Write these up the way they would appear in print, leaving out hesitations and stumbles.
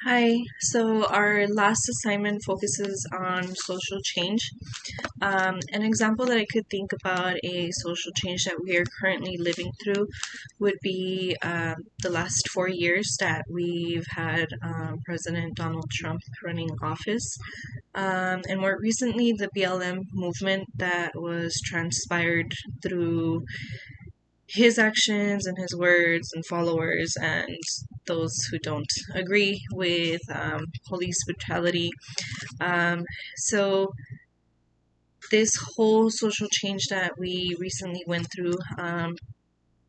Hi, so our last assignment focuses on social change. An example that I could think about a social change that we are currently living through would be the last 4 years that we've had President Donald Trump running office. And more recently, the BLM movement that was transpired through his actions and his words and followers and those who don't agree with police brutality. So this whole social change that we recently went through,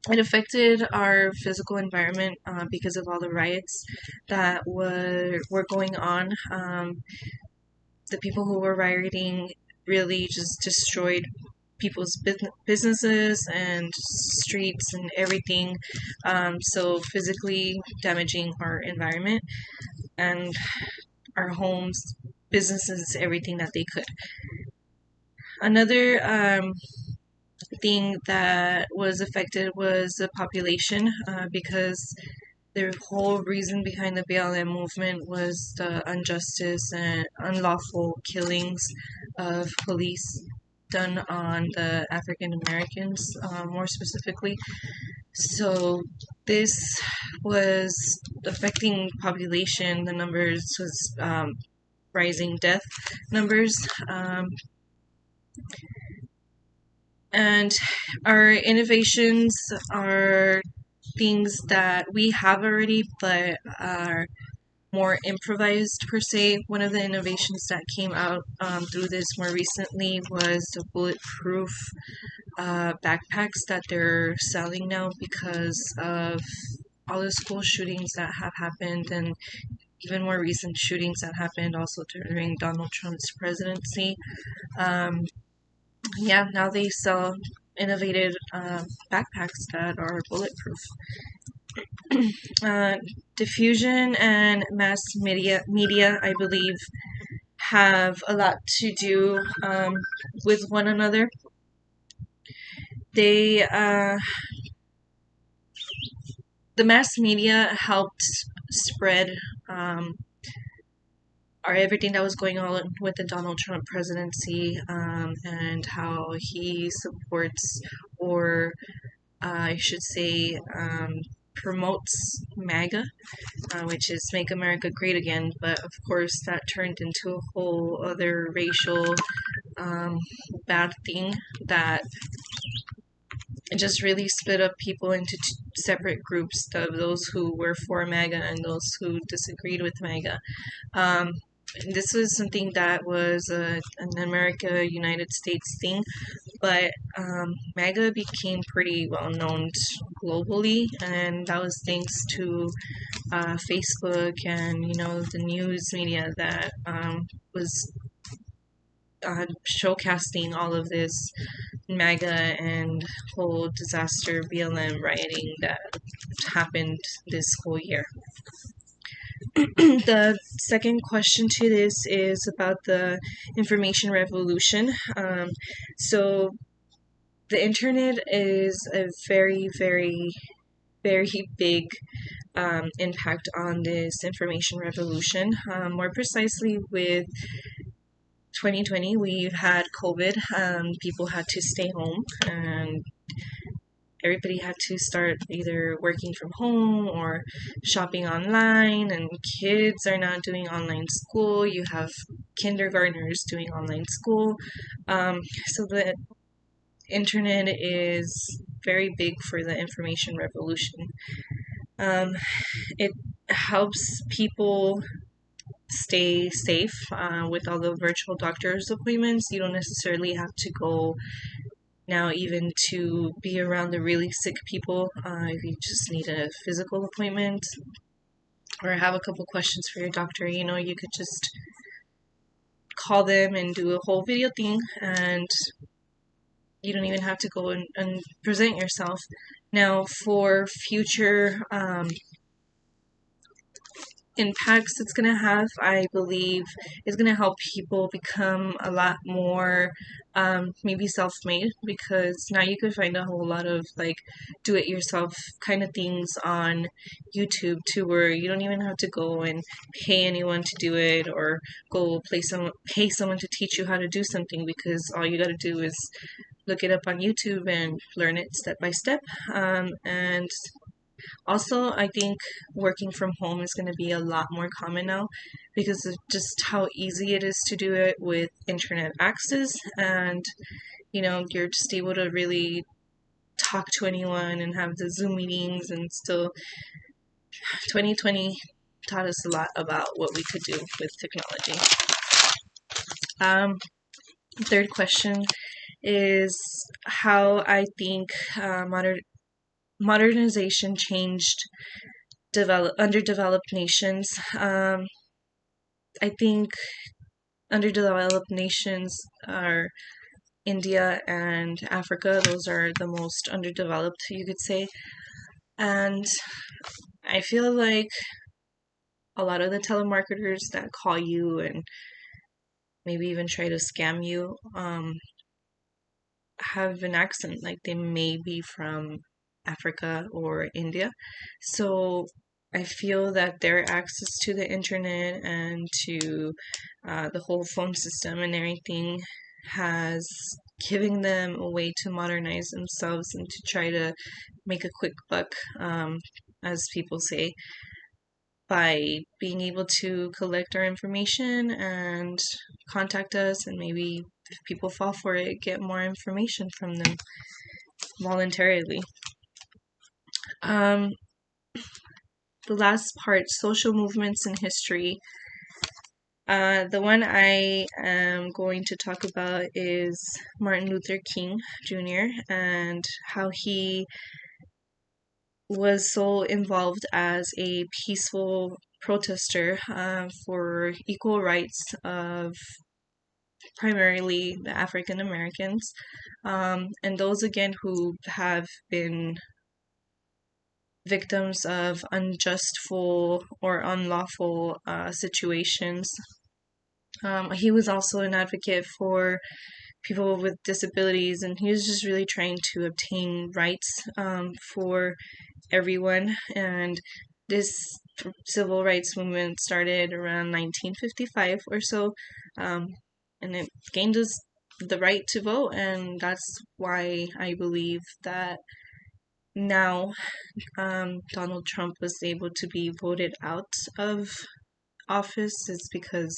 it affected our physical environment because of all the riots that were going on. The people who were rioting really just destroyed people's businesses and streets and everything. So physically damaging our environment and our homes, businesses, everything that they could. Another thing that was affected was the population because the whole reason behind the BLM movement was the injustice and unlawful killings of police done on the African Americans, more specifically. So this was affecting population. The numbers was rising death numbers, and our innovations are things that we have already, but are more improvised per se. One of the innovations that came out through this more recently was the bulletproof backpacks that they're selling now because of all the school shootings that have happened and even more recent shootings that happened also during Donald Trump's presidency. Um, yeah, now they sell innovative backpacks that are bulletproof. Uh, Diffusion and mass media, I believe, have a lot to do with one another. They the mass media helped spread um, everything that was going on with the Donald Trump presidency and how he supports, or I should say, promotes MAGA, which is Make America Great Again. But of course, that turned into a whole other racial um, bad thing that just really split up people into separate groups of those who were for MAGA and those who disagreed with MAGA. Um, this was something that was an America, United States thing, but MAGA became pretty well known globally, and that was thanks to Facebook and the news media that was showcasting all of this MAGA and whole disaster BLM rioting that happened this whole year. The second question to this is about the information revolution. So the internet is a very, very, very big impact on this information revolution. More precisely, with 2020, we've had COVID. People had to stay home, and everybody had to start either working from home or shopping online, and kids are now doing online school. You have kindergartners doing online school. So the internet is very big for the information revolution. It helps people stay safe with all the virtual doctor's appointments. You don't necessarily have to go now even to be around the really sick people. If you just need a physical appointment or have a couple questions for your doctor, you could just call them and do a whole video thing, and you don't even have to go and present yourself. Now, for future impacts it's going to have, I believe, is going to help people become a lot more maybe self-made, because now you can find a whole lot of like do-it-yourself kind of things on YouTube too, where you don't even have to go and pay anyone to do it, or pay someone to teach you how to do something, because all you got to do is look it up on YouTube and learn it step by step. And also, I think working from home is going to be a lot more common now, because of just how easy it is to do it with internet access. And, you're just able to really talk to anyone and have the Zoom meetings. And still, 2020 taught us a lot about what we could do with technology. Third question is how I think modernization changed underdeveloped nations. I think underdeveloped nations are India and Africa. Those are the most underdeveloped, you could say. And I feel like a lot of the telemarketers that call you and maybe even try to scam you have an accent, like they may be from Africa or India. So I feel that their access to the internet and to the whole phone system and everything has given them a way to modernize themselves and to try to make a quick buck, as people say, by being able to collect our information and contact us, and maybe if people fall for it, get more information from them voluntarily. The last part, social movements in history. The one I am going to talk about is Martin Luther King Jr. and how he was so involved as a peaceful protester for equal rights of primarily the African Americans, and those again who have been victims of unjustful or unlawful situations. He was also an advocate for people with disabilities, and he was just really trying to obtain rights for everyone. And this civil rights movement started around 1955 or so, and it gained us the right to vote. And that's why I believe that now Donald Trump was able to be voted out of office, is because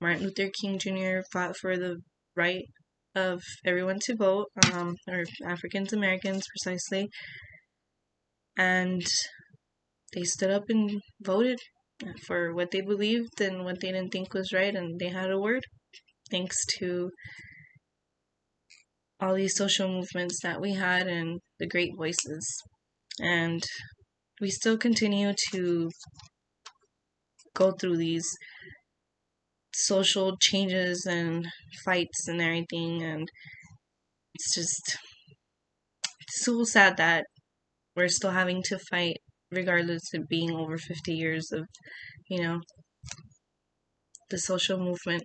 Martin Luther King Jr. fought for the right of everyone to vote, or African Americans precisely, and they stood up and voted for what they believed and what they didn't think was right, and they had a word, thanks to all these social movements that we had and the great voices. And we still continue to go through these social changes and fights and everything, and it's just so sad that we're still having to fight, regardless of being over 50 years of, the social movement